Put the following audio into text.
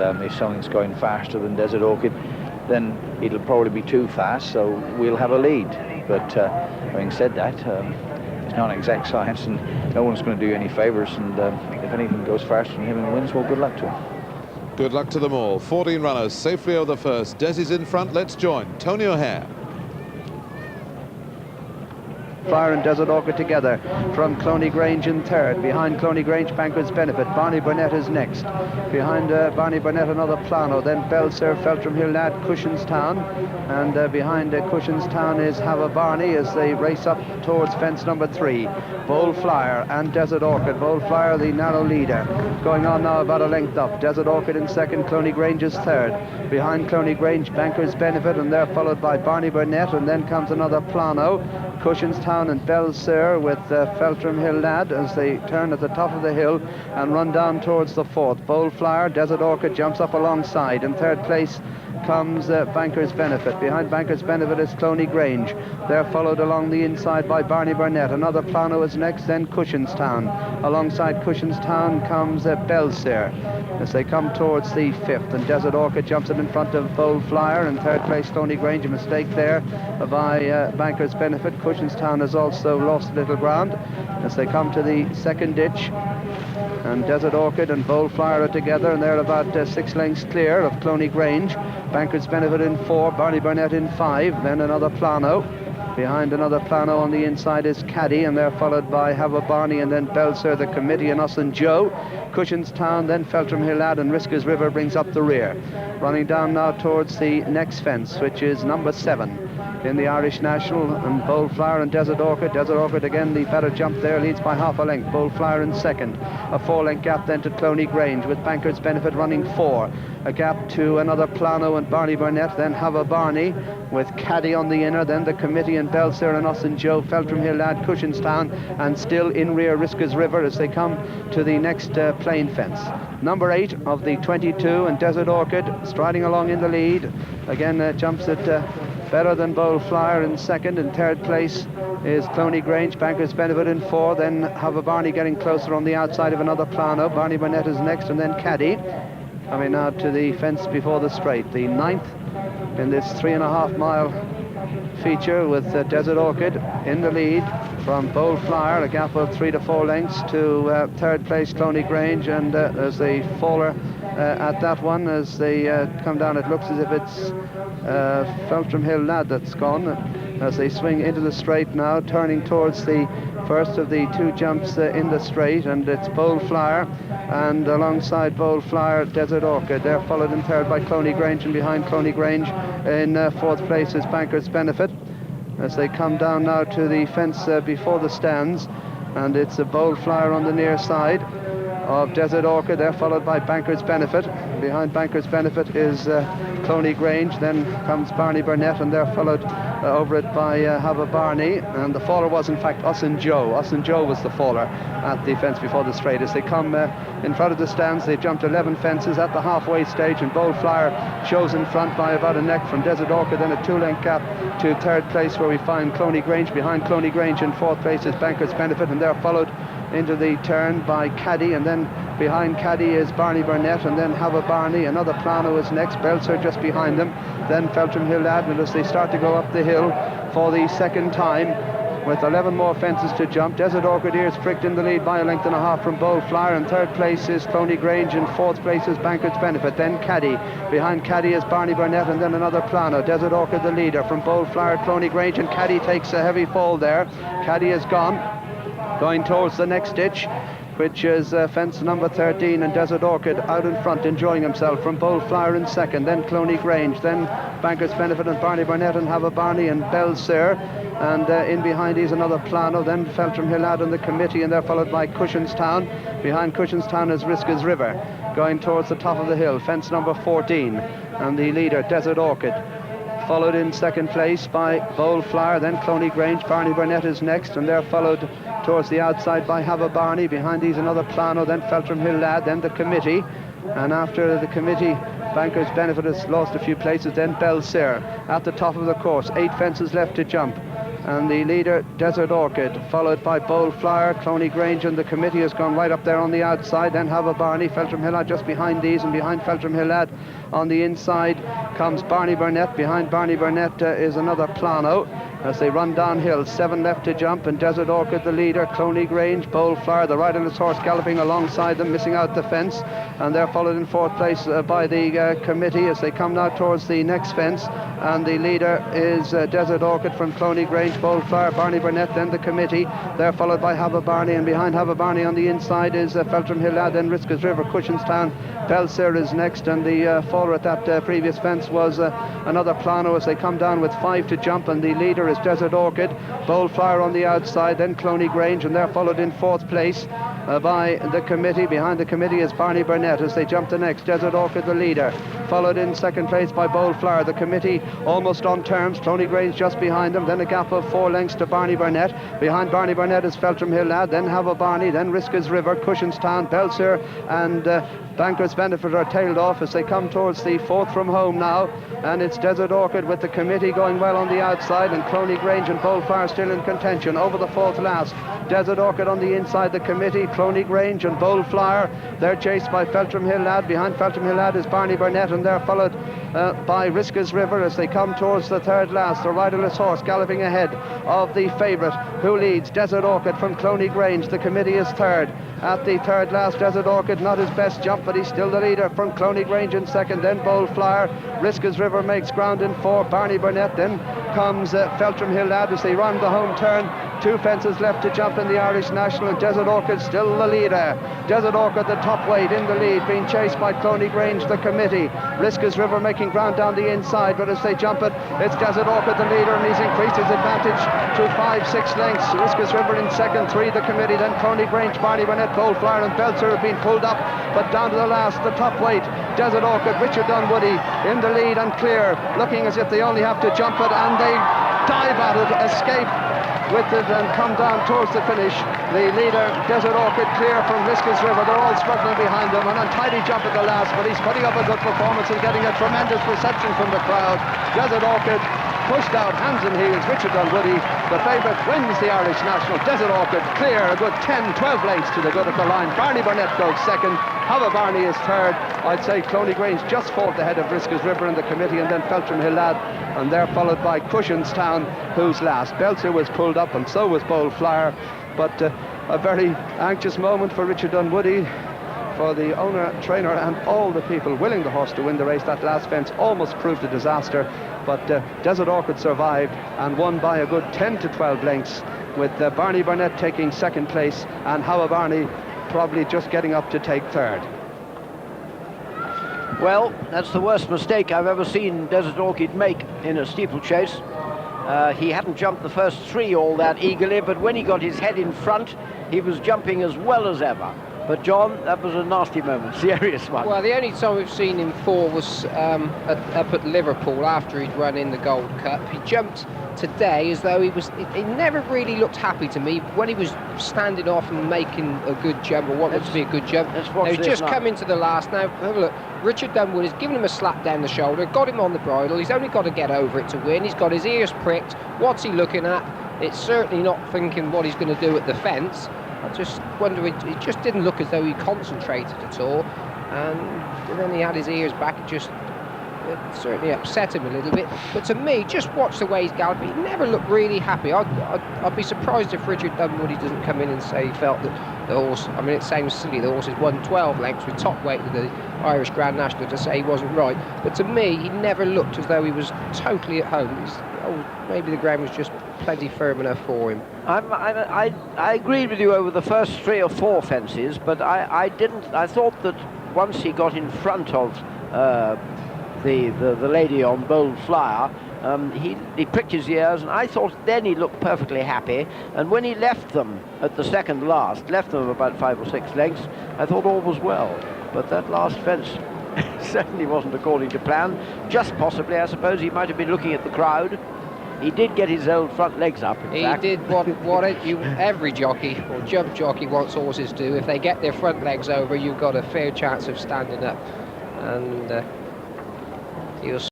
If something's going faster than Desert Orchid, then it'll probably be too fast, so we'll have a lead. But having said that, it's not an exact science, and no one's going to do any favours, and if anything goes faster than him and wins, well, good luck to him. Good luck to them all. 14 runners safely over the first. Des is in front. Let's join Tony O'Hare. Flyer and Desert Orchid together from Cloney Grange in third. Behind Cloney Grange, Banker's Benefit. Barney Burnett is next. Behind Barney Burnett, another Plano. Then Belser, Feltram Hill Lad, Cushinstown. And behind Cushinstown is Hava Barney as they race up towards fence number 3. Bold Flyer and Desert Orchid. Bold Flyer, the narrow leader. Going on now about a length up. Desert Orchid in second, Cloney Grange is third. Behind Cloney Grange, Banker's Benefit, and they're followed by Barney Burnett, and then comes another Plano. Cushinstown and Belser with Feltram Hill Lad as they turn at the top of the hill and run down towards the fourth. Bold Flyer, Desert Orchid jumps up alongside. In third place comes Banker's Benefit. Behind Banker's Benefit is Cloney Grange. They're followed along the inside by Barney Burnett. Another Plano is next, then Cushinstown. Alongside Cushinstown comes Belser as they come towards the fifth, and Desert Orchid jumps it in front of Bold Flyer. In third place, Cloney Grange. A mistake there by Banker's Benefit. Cushinstown has also lost a little ground as they come to the second ditch, and Desert Orchid and Bold Flyer are together, and they're about 6 lengths clear of Cloney Grange. Banker's Benefit in 4, Barney Burnett in 5, then another Plano. Behind another Plano on the inside is Caddy, and they're followed by Hava Barney and then Belser, the Committee, and Us and Joe. Cushinstown, then Feltram Hill Lad, and Risker's River brings up the rear. Running down now towards the next fence, which is number 7 in the Irish National, and Bold Flyer and Desert Orchid. Desert Orchid again, the better jump there, leads by half a length. Bold Flyer in second. A 4-length gap then to Cloney Grange, with Banker's Benefit running 4. A gap to another Plano and Barney Burnett, then Hava Barney with Caddy on the inner, then the Committee and Belser and Us and Joe, Feltram Hill Lad, Cushinstown, and still in rear Risker's River as they come to the next plain fence. Number 8 of the 22, and Desert Orchid striding along in the lead. Again, jumps it better than Bold Flyer in second. In third place is Cloney Grange, Banker's Benefit in 4, then Hava Barney getting closer on the outside of another Plano. Barney Burnett is next, and then Caddy. Coming now to the fence before the straight, the 9th in this 3.5-mile feature, with Desert Orchid in the lead from Bold Flyer, a gap of 3 to 4 lengths to third place Cloney Grange, and as they faller at that one, as they come down, it looks as if it's Feltram Hill Lad that's gone, as they swing into the straight now, turning towards the first of the 2 jumps in the straight, and it's Bold Flyer, and alongside Bold Flyer, Desert Orchid. They're followed in third by Cloney Grange, and behind Cloney Grange in fourth place is Banker's Benefit as they come down now to the fence before the stands, and it's a Bold Flyer on the near side of Desert Orchid. They're followed by Banker's Benefit. Behind Banker's Benefit is Cloney Grange, then comes Barney Burnett, and they're followed over it by Hava Barney, and the faller was in fact Us and Joe. Us and Joe was the faller at the fence before the straight. As they come in front of the stands, they've jumped 11 fences at the halfway stage, and Bold Flyer shows in front by about a neck from Desert Orchid, then a 2-length gap to third place, where we find Cloney Grange. Behind Cloney Grange in fourth place is Banker's Benefit, and they're followed into the turn by Caddy, and then behind Caddy is Barney Burnett, and then Hava Barney. Another Plano is next, Belser just behind them, then Feltram Hill Lad, as they start to go up the hill for the second time with 11 more fences to jump. Desert Orchid here is pricked in the lead by a length and a half from Bold Flyer. In third place is Cloney Grange, in fourth place is Banker's Benefit, then Caddy. Behind Caddy is Barney Burnett, and then another Plano. Desert Orchid the leader from Bold Flyer, Cloney Grange, and Caddy takes a heavy fall there. Caddy is gone, going towards the next ditch, which is fence number 13, and Desert Orchid out in front enjoying himself from Bold Flyer in second, then Cloney Grange, then Banker's Benefit and Barney Burnett and Hava Barney and Belser, and in behind is another Plano, then Feltram Hill Lad and the Committee, and they're followed by Cushinstown. Behind Cushinstown is Risker's River going towards the top of the hill, fence number 14, and the leader Desert Orchid, followed in second place by Bold Flyer, then Cloney Grange. Barney Burnett is next, and they're followed towards the outside by Hava Barney. Behind these another Plano, then Feltram Hill Lad, then the Committee, and after the Committee, Banker's Benefit has lost a few places, then Belser at the top of the course. 8 fences left to jump, and the leader Desert Orchid, followed by Bold Flyer. Cloney Grange and the committee has gone right up there on the outside. Then Have a Barney, Feltram Hillad just behind these, and behind Feltram Hillad on the inside comes Barney Burnett. Behind Barney Burnett is another Plano as they run downhill. 7 left to jump, and Desert Orchid the leader. Cloney Grange, Bold Flyer, the riderless horse galloping alongside them, missing out the fence, and they're followed in 4th place by the committee as they come now towards the next fence, and the leader is Desert Orchid from Cloney Grange, Bold Flyer, Barney Burnett, then the committee. They're followed by Have a Barney, and behind Have a Barney on the inside is Feltram Hillad, then Risca's River, Cushinstown, Belser is next, and the faller at that previous fence was another Plano as they come down with 5 to jump, and the leader is Desert Orchid. Bold Flyer on the outside, then Cloney Grange, and they're followed in 4th place by the committee. Behind the committee is Barney Burnett as they jump the next. Desert Orchid the leader, followed in 2nd place by Bold Flyer. The committee almost on terms. Cloney Grange just behind them, then a gap of 4 lengths to Barney Burnett. Behind Barney Burnett is Feltram Hillad, then Have a Barney, then Risca's River, Cushinstown, Belser, and Banker's Benefit are tailed off as they come towards the 4th from home now, and it's Desert Orchid with the committee going well on the outside, and Cloney Grange and Bold Flyer still in contention over the 4th last. Desert Orchid on the inside, the committee, Cloney Grange and Bold Flyer. They're chased by Feltram Hillad. Behind Feltram Hillad is Barney Burnett, and they're followed by Risca's River as they come towards the 3rd last. The riderless horse galloping ahead of the favourite, who leads, Desert Orchid from Cloney Grange. The committee is 3rd. At the 3rd last, Desert Orchid, not his best jump, but he's still the leader from Cloney Grange in 2nd, then Bold Flyer. Risca's River makes ground in 4, Barney Burnett, then comes Feltram Hillad as they round the home turn. 2 fences left to jump in the Irish National, and Desert Orchid still the leader. Desert Orchid the top weight in the lead, being chased by Cloney Grange, the committee. Risca's River making ground down the inside, but as they jump it, it's Desert Orchid the leader, and he's increased his advantage to 5-6 lengths. Risca's River in 2nd, 3 the committee, then Cloney Grange, Barney Burnett, Bold Flyer and Belser have been pulled up, but down to the last, the top weight, Desert Orchid, Richard Dunwoody in the lead and clear, looking as if they only have to jump it, and they dive at it, escape with it and come down towards the finish. The leader, Desert Orchid, clear from Risca's River. They're all struggling behind him. An untidy jump at the last, but he's putting up a good performance and getting a tremendous reception from the crowd. Desert Orchid pushed out hands and heels. Richard Dunwoody, the favourite, wins the Irish National. Desert Orchid clear, a good 10-12 lengths to the good of the line. Barney Burnett goes 2nd. Have a Barney is 3rd. I'd say Cloney Grange just 4th ahead of Risca's River in the committee, and then Feltram Hillad, and they're followed by Cushinstown, who's last. Belser was pulled up, and so was Bold Flyer, but a very anxious moment for Richard Dunwoody, for the owner, trainer, and all the people willing the horse to win the race. That last fence almost proved a disaster, but Desert Orchid survived and won by a good 10-12 lengths, with Barney Burnett taking 2nd place and Have Barney probably just getting up to take 3rd. Well, that's the worst mistake I've ever seen Desert Orchid make in a steeplechase. He hadn't jumped the first 3 all that eagerly, but when he got his head in front, he was jumping as well as ever. But John, that was a nasty moment, serious one. Well, the only time we've seen him fall was up at Liverpool after he'd run in the Gold Cup. He jumped today as though he never really looked happy to me when he was standing off and making a good jump, or what looks to be a good jump. He's just come into the last. Now, have a look. Richard Dunwoody has given him a slap down the shoulder, got him on the bridle. He's only got to get over it to win. He's got his ears pricked. What's he looking at? It's certainly not thinking what he's going to do at the fence. I just wonder, it just didn't look as though he concentrated at all, and then he had his ears back. It certainly upset him a little bit, but to me, just watch the way he's galloping. He never looked really happy. I'd be surprised if Richard Dunwoody doesn't come in and say he felt that the horse, I mean, it sounds silly, the horse has won 12 lengths with top weight of the Irish Grand National, to say he wasn't right, but to me, he never looked as though he was totally at home. Maybe the ground was just plenty firm enough for him. I agreed with you over the first 3 or 4 fences, but I thought that once he got in front of the lady on Bold Flyer, he pricked his ears, and I thought then he looked perfectly happy, and when he left them at the 2nd last, left them about 5 or 6 lengths, I thought all was well. But that last fence certainly wasn't according to plan. Just possibly, I suppose, he might have been looking at the crowd. He did get his old front legs up, in fact. He did what every jockey or jump jockey wants horses do. If they get their front legs over, you've got a fair chance of standing up. And you'll